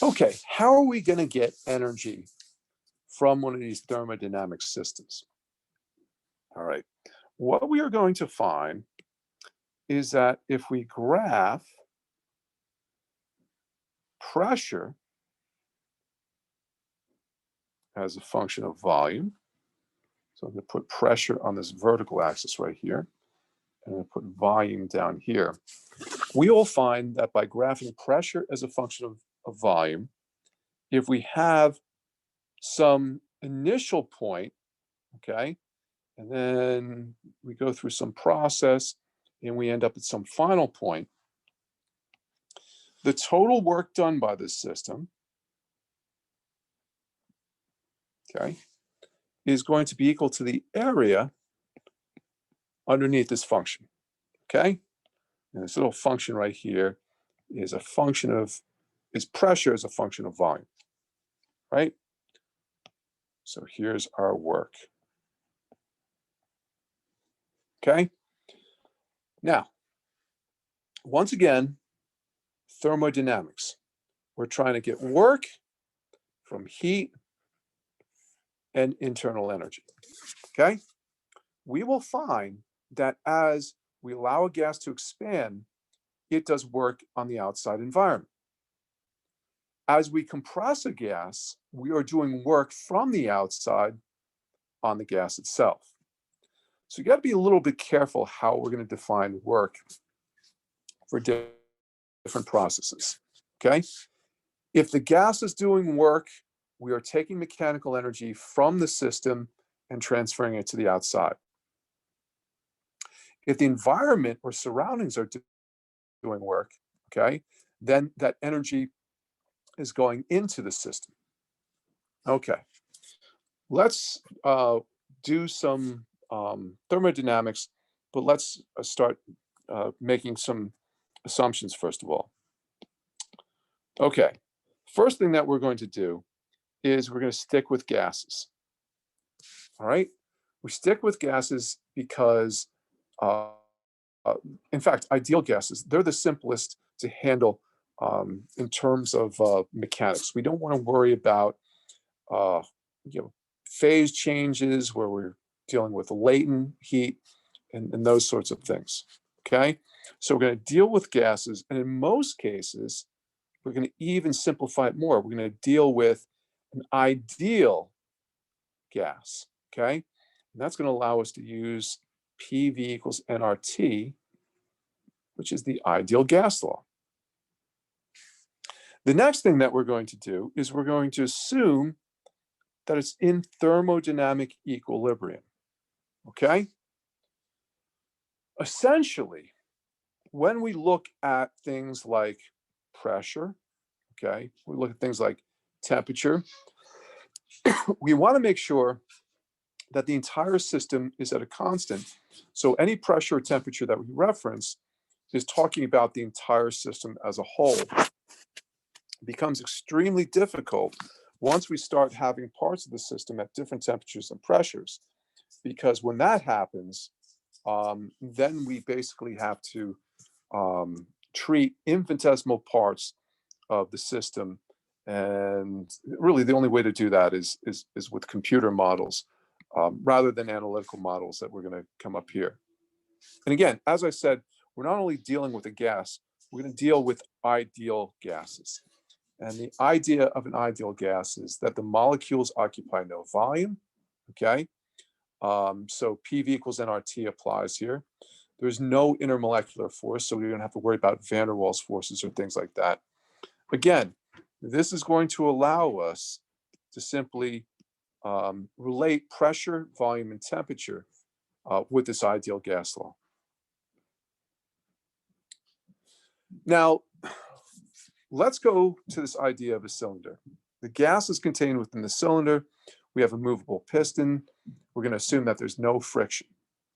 Okay, how are we going to get energy from one of these thermodynamic systems? All right, what we are going to find is that if we graph pressure as a function of volume, so I'm going to put pressure on this vertical axis right here, and I'm going to put volume down here. We will find that by graphing pressure as a function of volume, if we have some initial point, okay, and then we go through some process and we end up at some final point, the total work done by this system, okay, is going to be equal to the area underneath this function, okay? And this little function right here is a function of, is pressure as a function of volume, right? So here's our work. Okay? Now, once again, thermodynamics. We're trying to get work from heat and internal energy. Okay? We will find that as we allow a gas to expand, it does work on the outside environment. As we compress a gas, we are doing work from the outside on the gas itself. So you got to be a little bit careful how we're going to define work for different processes, okay? If the gas is doing work, we are taking mechanical energy from the system and transferring it to the outside. If the environment or surroundings are doing work, okay, then that energy is going into the system. Okay, let's do some thermodynamics, but let's start making some assumptions first of all. Okay, first thing that we're going to do is we're going to stick with gases. All right, we stick with gases because, in fact, ideal gases, they're the simplest to handle in terms of mechanics. We don't want to worry about phase changes where we're dealing with latent heat and those sorts of things. Okay, so we're going to deal with gases, and in most cases, we're going to even simplify it more. We're going to deal with an ideal gas. Okay, and that's going to allow us to use PV equals nRT, which is the ideal gas law. The next thing that we're going to do is we're going to assume that it's in thermodynamic equilibrium, okay? Essentially, when we look at things like pressure, okay, we look at things like temperature, we want to make sure that the entire system is at a constant. So any pressure or temperature that we reference is talking about the entire system as a whole. It becomes extremely difficult once we start having parts of the system at different temperatures and pressures, because when that happens, then we basically have to treat infinitesimal parts of the system, and really the only way to do that is with computer models rather than analytical models that we're going to come up here. And again, as I said, we're not only dealing with a gas, we're going to deal with ideal gases. And the idea of an ideal gas is that the molecules occupy no volume, okay? So PV equals nRT applies here. There's no intermolecular force, so we don't have to worry about van der Waals forces or things like that. Again, this is going to allow us to simply relate pressure, volume, and temperature with this ideal gas law. Now, let's go to this idea of a cylinder. The gas is contained within the cylinder. We have a movable piston. We're going to assume that there's no friction,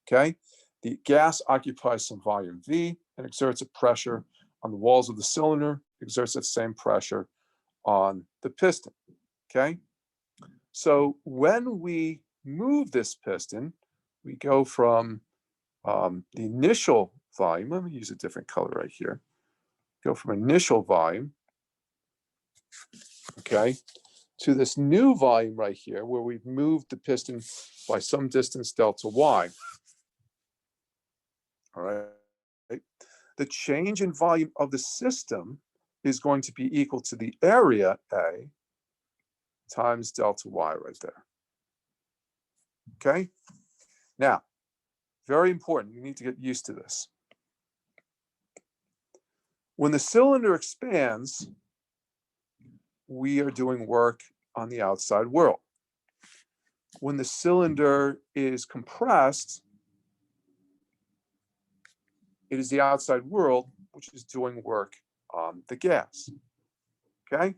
okay? The gas occupies some volume V and exerts a pressure on the walls of the cylinder, exerts that same pressure on the piston, okay? So when we move this piston, we go from the initial volume, let me use a different color right here, go from initial volume okay, to this new volume right here, where we've moved the piston by some distance delta y. All right. The change in volume of the system is going to be equal to the area A times delta y right there. Okay. Now, very important. You need to get used to this. When the cylinder expands, we are doing work on the outside world. When the cylinder is compressed, it is the outside world which is doing work on the gas. Okay?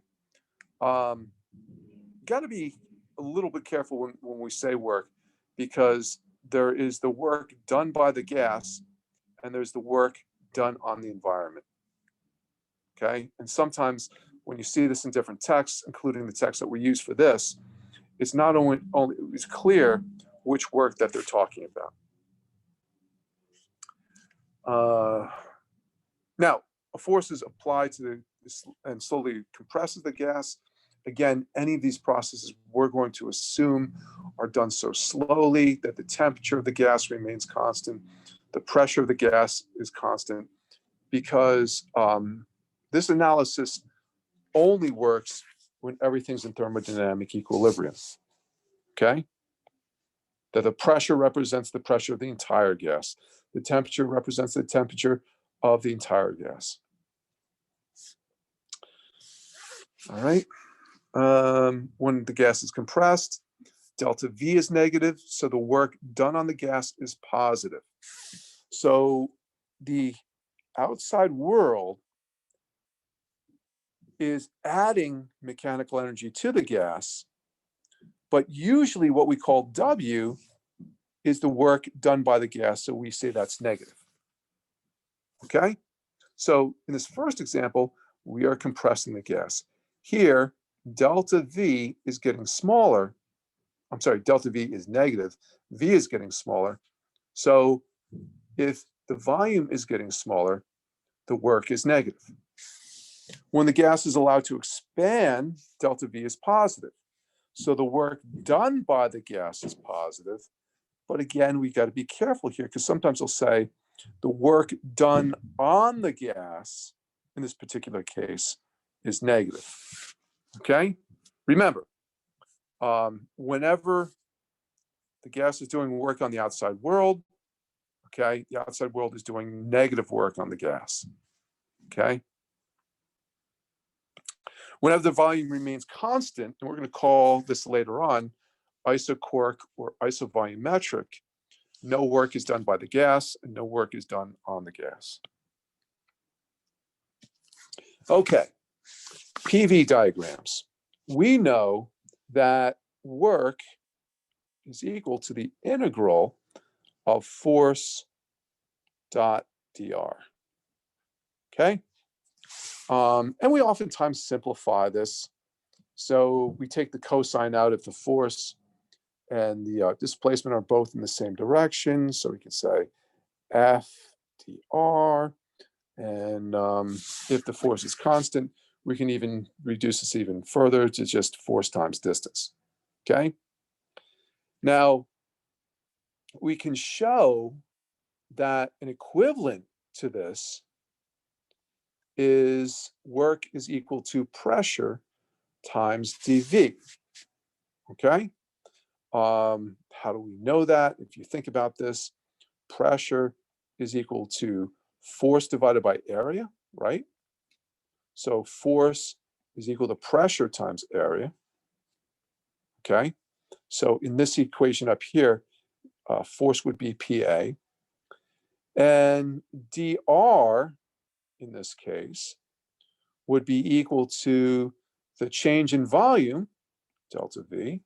Got to be a little bit careful when we say work, because there is the work done by the gas and there's the work done on the environment. Okay? And sometimes when you see this in different texts, including the text that we use for this, it's not only it's clear which work that they're talking about. Now, a force is applied to and slowly compresses the gas. Again, any of these processes we're going to assume are done so slowly that the temperature of the gas remains constant, the pressure of the gas is constant, because this analysis only works when everything's in thermodynamic equilibrium. Okay? That the pressure represents the pressure of the entire gas. The temperature represents the temperature of the entire gas. All right. When the gas is compressed, delta V is negative, so the work done on the gas is positive. So the outside world is adding mechanical energy to the gas, but usually what we call W is the work done by the gas, so we say that's negative. Okay? So in this first example, we are compressing the gas. Here, delta V is getting smaller. I'm sorry, delta V is negative. V is getting smaller. So if the volume is getting smaller, the work is negative. When the gas is allowed to expand, delta V is positive. So the work done by the gas is positive. But again, we got to be careful here, because sometimes they'll say the work done on the gas in this particular case is negative. Okay? Remember, whenever the gas is doing work on the outside world, okay, the outside world is doing negative work on the gas. Okay? Whenever the volume remains constant, and we're going to call this later on isochoric or isovolumetric, no work is done by the gas and no work is done on the gas. Okay, PV diagrams. We know that work is equal to the integral of force dot dr. Okay? And we oftentimes simplify this. So we take the cosine out if the force and the displacement are both in the same direction. So we can say F dr. And if the force is constant, we can even reduce this even further to just force times distance. Okay? Now, we can show that an equivalent to this is work is equal to pressure times dV. Okay? How do we know that? If you think about this, pressure is equal to force divided by area, right? So force is equal to pressure times area. Okay? So in this equation up here, force would be PA. And dr, in this case, would be equal to the change in volume, delta V,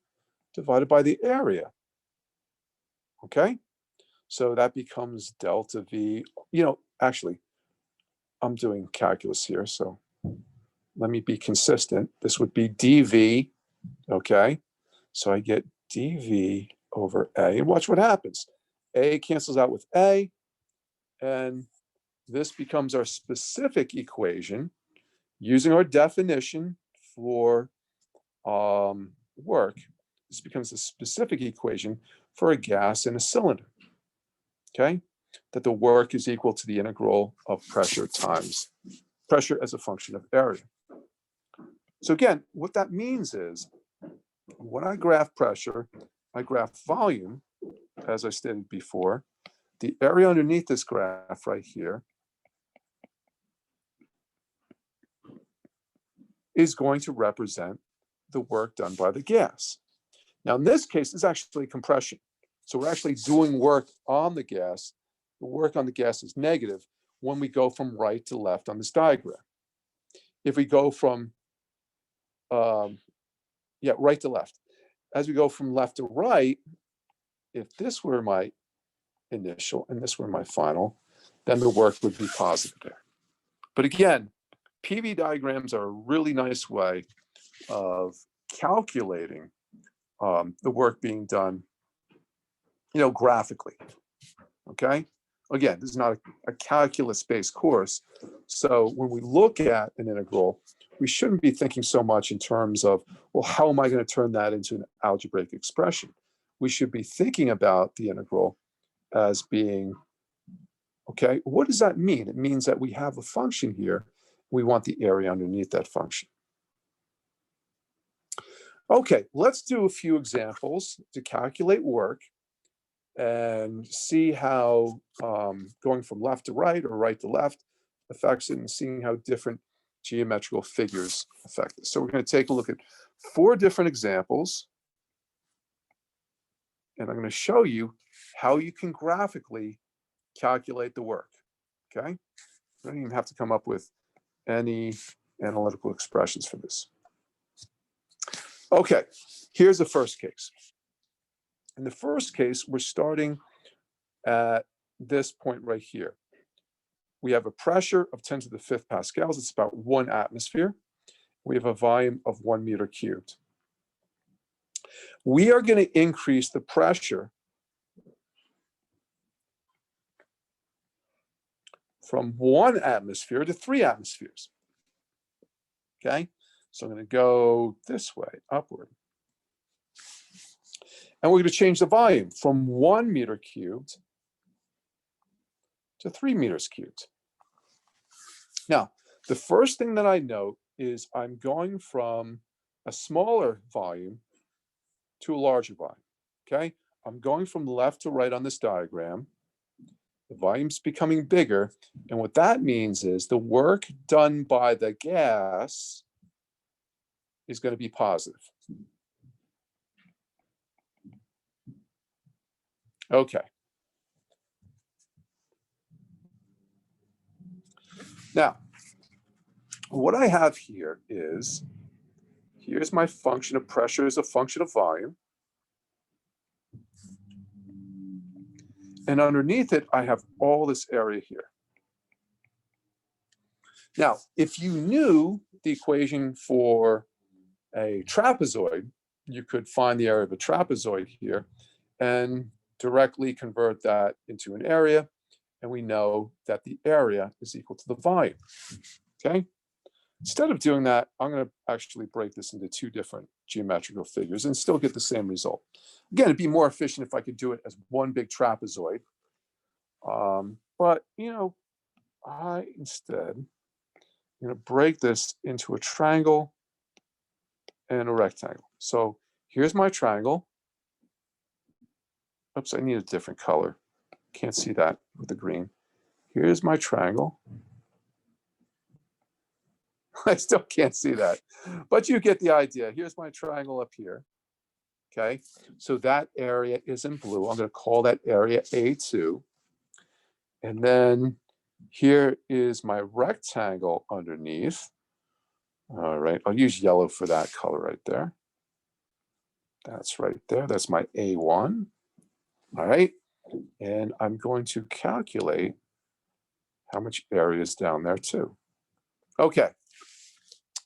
divided by the area. Okay? So that becomes delta V. Actually, I'm doing calculus here, so let me be consistent. This would be dV, okay? So I get dV over A, and watch what happens. A cancels out with A, and this becomes our specific equation using our definition for work, this becomes a specific equation for a gas in a cylinder, okay? That the work is equal to the integral of pressure times pressure as a function of area. So again, what that means is when I graph pressure, I graph volume, as I stated before. The area underneath this graph right here is going to represent the work done by the gas. Now, in this case, it's actually compression. So we're actually doing work on the gas. The work on the gas is negative when we go from right to left on this diagram. If we go from, right to left. As we go from left to right, if this were my initial and this were my final, then the work would be positive there. But again, PV diagrams are a really nice way of calculating the work being done, graphically, okay? Again, this is not a calculus-based course. So when we look at an integral, we shouldn't be thinking so much in terms of, well, how am I going to turn that into an algebraic expression? We should be thinking about the integral as being, okay, what does that mean? It means that we have a function here. We want the area underneath that function. Okay, let's do a few examples to calculate work and see how going from left to right or right to left affects it, and seeing how different geometrical figures affect this. So we're going to take a look at 4 different examples, and I'm going to show you how you can graphically calculate the work, okay? You don't even have to come up with any analytical expressions for this. Okay, here's the first case. In the first case, we're starting at this point right here. We have a pressure of 10 to the 5th pascals. It's about 1 atmosphere. We have a volume of 1 meter cubed. We are going to increase the pressure from 1 atmosphere to 3 atmospheres. Okay, so I'm going to go this way, upward. And we're going to change the volume from 1 meter cubed to 3 meters cubed. Now, the first thing that I note is I'm going from a smaller volume to a larger volume, okay? I'm going from left to right on this diagram. The volume's becoming bigger, and what that means is the work done by the gas is going to be positive. Okay. Now, what I have here is, here's my function of pressure as a function of volume. And underneath it, I have all this area here. Now, if you knew the equation for a trapezoid, you could find the area of a trapezoid here and directly convert that into an area. And we know that the area is equal to the volume, okay? Instead of doing that, I'm going to actually break this into 2 different geometrical figures and still get the same result. Again, it'd be more efficient if I could do it as one big trapezoid. But, I instead am going to break this into a triangle and a rectangle. So here's my triangle. Oops, I need a different color. Can't see that with the green. Here's my triangle. I still can't see that, but you get the idea. Here's my triangle up here. Okay, so that area is in blue. I'm going to call that area A2. And then here is my rectangle underneath. All right, I'll use yellow for that color right there. That's right there. That's my A1. All right, and I'm going to calculate how much area is down there too. Okay,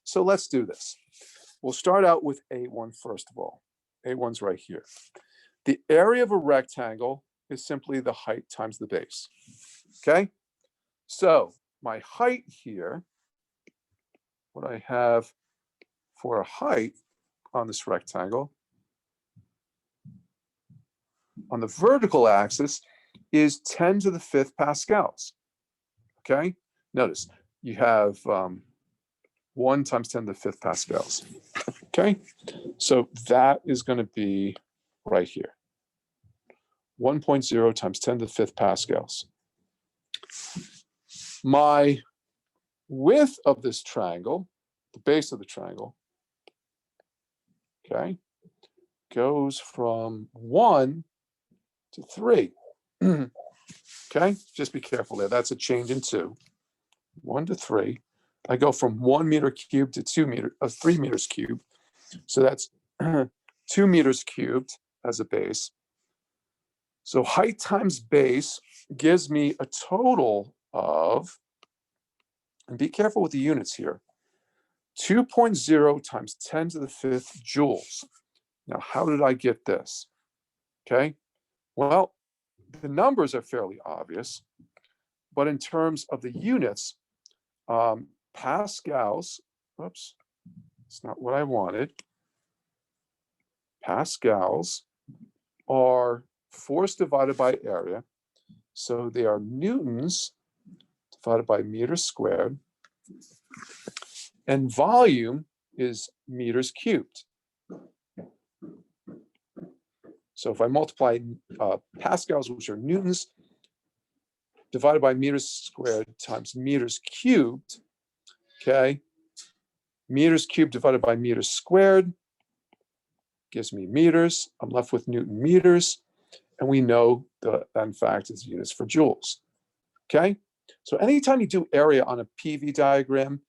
so let's do this. We'll start out with A1 first of all. A1's right here. The area of a rectangle is simply the height times the base. Okay, so my height here, what I have for a height on this rectangle on the vertical axis is 10 to the 5th pascals. Okay, notice you have 1 times 10 to the 5th pascals. Okay, so that is going to be right here. 1.0 times 10 to the 5th pascals. My width of this triangle, the base of the triangle, okay, goes from 1 to 3. Okay, just be careful there. That's a change in 2. 1 to 3. I go from 1 meter cubed to 3 meters cubed. So that's 2 meters cubed as a base. So height times base gives me a total of, and be careful with the units here, 2.0 times 10 to the 5th joules. Now, how did I get this? Okay, well, the numbers are fairly obvious, but in terms of the units, pascals, oops, it's not what I wanted. Pascals are force divided by area. So they are newtons divided by meters squared. And volume is meters cubed. So if I multiply pascals, which are newtons, divided by meters squared times meters cubed, okay? Meters cubed divided by meters squared gives me meters. I'm left with Newton meters. And we know that in fact is units for joules, okay? So anytime you do area on a PV diagram,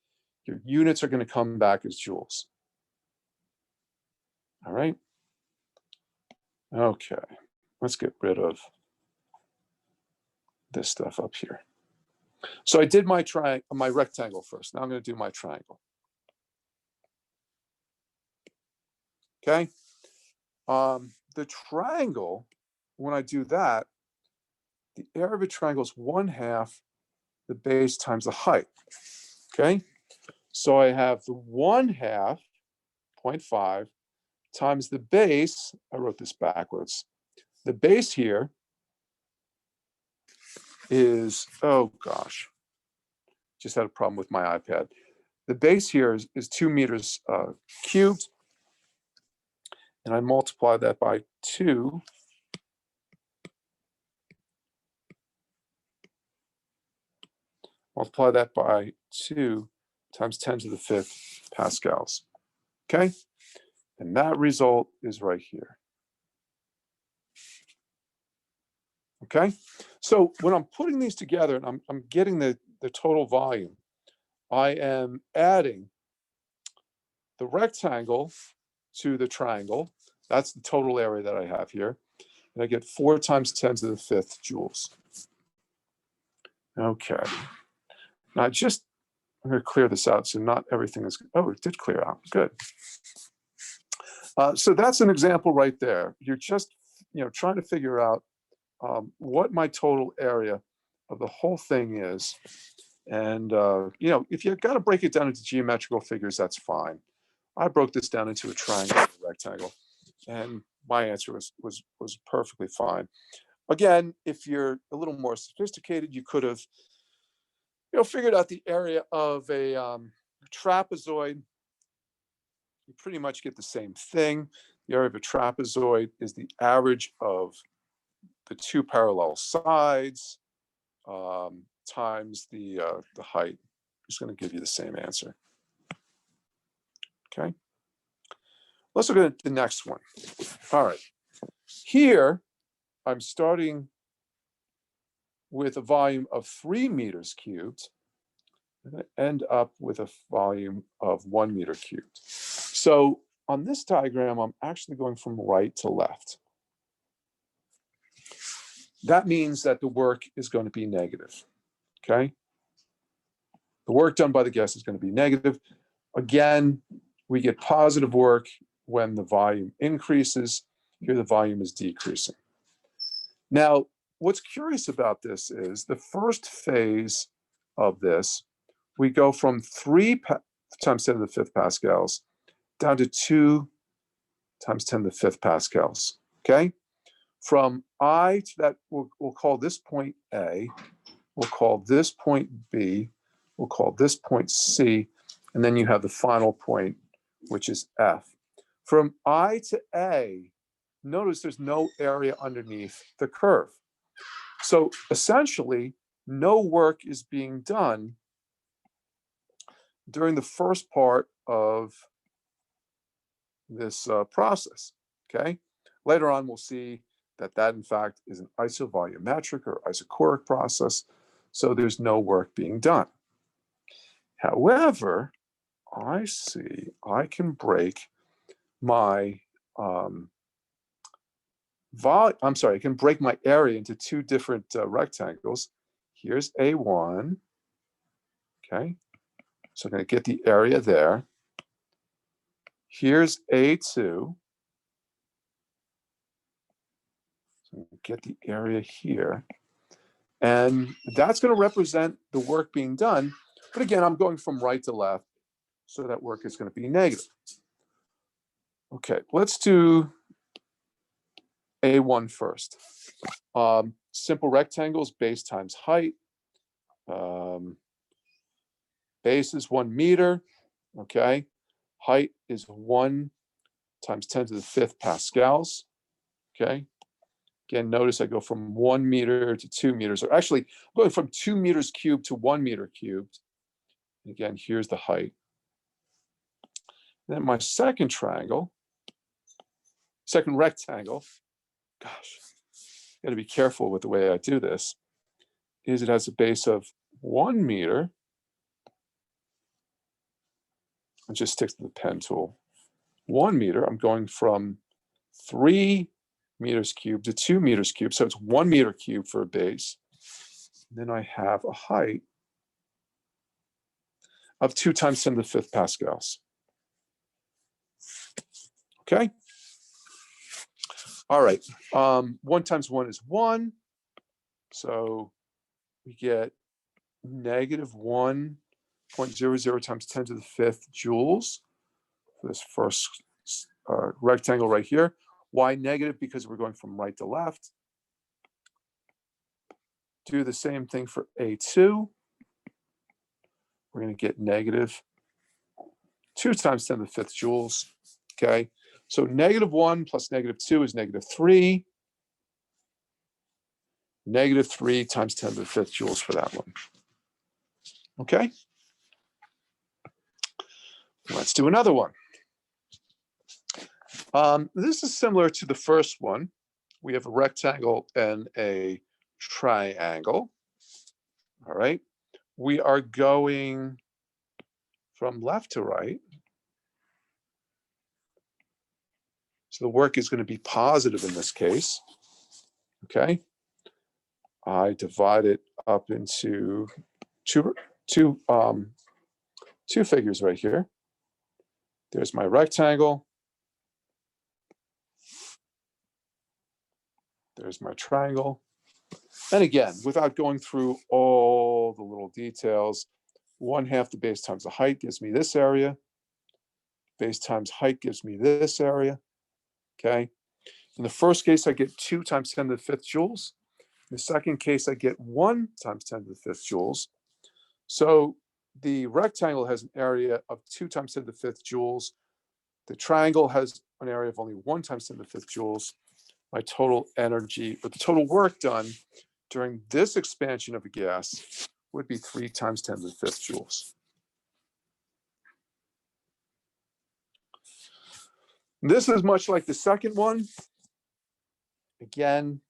your units are going to come back as joules. All right. Okay, let's get rid of this stuff up here. So I did my rectangle first. Now I'm going to do my triangle. Okay. The triangle, when I do that, the area of a triangle is 1/2 the base times the height. Okay. So I have the 1/2, 0.5, times the base. I wrote this backwards. The base here is, oh gosh, just had a problem with my iPad. The base here is 2 meters cubed, and I multiply that by 2. Multiply that by 2 times 10 to the 5th pascals. Okay, and that result is right here. Okay, so when I'm putting these together and I'm getting the total volume, I am adding the rectangle to the triangle. That's the total area that I have here. And I get 4 times 10 to the 5th joules. Okay. Now I'm going to clear this out so not everything is, oh, it did clear out. Good. So that's an example right there. You're just, trying to figure out what my total area of the whole thing is. And, if you've got to break it down into geometrical figures, that's fine. I broke this down into a triangle and a rectangle, and my answer was perfectly fine. Again, if you're a little more sophisticated, you could have, figured out the area of a trapezoid. You pretty much get the same thing. The area of a trapezoid is the average of the 2 parallel sides times the height. I'm just going to give you the same answer. Okay. Let's look at the next one. All right. Here, I'm starting with a volume of 3 meters cubed. And I end up with a volume of 1 meter cubed. So on this diagram, I'm actually going from right to left. That means that the work is going to be negative. Okay. The work done by the guest is going to be negative. Again, we get positive work when the volume increases. Here, the volume is decreasing. Now, what's curious about this is the first phase of this, we go from 3 times 10 to the 5th pascals down to 2 times 10 to the 5th pascals, okay? From I to that, we'll call this point A, we'll call this point B, we'll call this point C, and then you have the final point, which is F. From I to A, notice there's no area underneath the curve. So essentially, no work is being done during the first part of this process, okay? Later on, we'll see that in fact is an isovolumetric or isochoric process, so there's no work being done. However, I see I can break my I can break my area into 2 different rectangles. Here's A1, okay? So I'm going to get the area there. Here's A2. So get the area here. And that's going to represent the work being done. But again, I'm going from right to left, so that work is going to be negative. Okay, let's do A1 first. Simple rectangles, base times height. Base is 1 meter, okay? Height is 1 times 10 to the 5th pascals, okay? Again, notice I go from 1 meter to 2 meters, or actually I'm going from 2 meters cubed to 1 meter cubed. Again, here's the height. Then my second rectangle, gosh, got to be careful with the way I do this, is it has a base of 1 meter. I'll just stick to the pen tool. 1 meter, I'm going from 3 meters cubed to 2 meters cubed, so it's 1 meter cubed for a base. And then I have a height of 2 times 10 to the 5th pascals. Okay? All right, 1 times 1 is 1. So we get negative 1.00 times 10 to the 5th joules for this first rectangle right here. Why negative? Because we're going from right to left. Do the same thing for A2. We're going to get negative 2 times 10 to the 5th joules. Okay, so negative 1 plus negative 2 is negative 3. Negative 3 times 10 to the 5th joules for that one. Okay, let's do another one. This is similar to the first one. We have a rectangle and a triangle. All right, we are going from left to right. So the work is going to be positive in this case. Okay, I divide it up into two figures right here. There's my rectangle. There's my triangle. And again, without going through all the little details, 1/2 the base times the height gives me this area. Base times height gives me this area. Okay. In the first case, I get 2 times 10 to the 5th joules. In the second case, I get 1 times 10 to the 5th joules. So the rectangle has an area of 2 times 10 to the 5th joules. The triangle has an area of only 1 times 10 to the 5th joules. My total energy, or the total work done during this expansion of a gas would be 3 times 10 to the 5th joules. This is much like the second one. Again,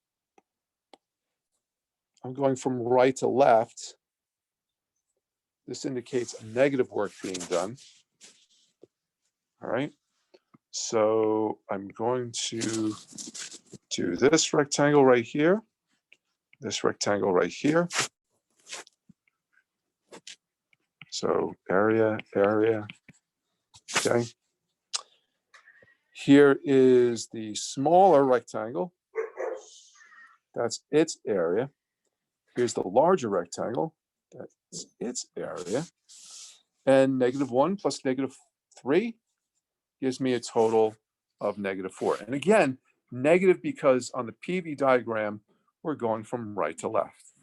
I'm going from right to left. This indicates a negative work being done. All right. So I'm going to do this rectangle right here, this rectangle right here. So area, okay. Here is the smaller rectangle. That's its area. Here's the larger rectangle. That's its area. And -1 plus -3 gives me a total of -4. And again, negative because on the PV diagram, we're going from right to left.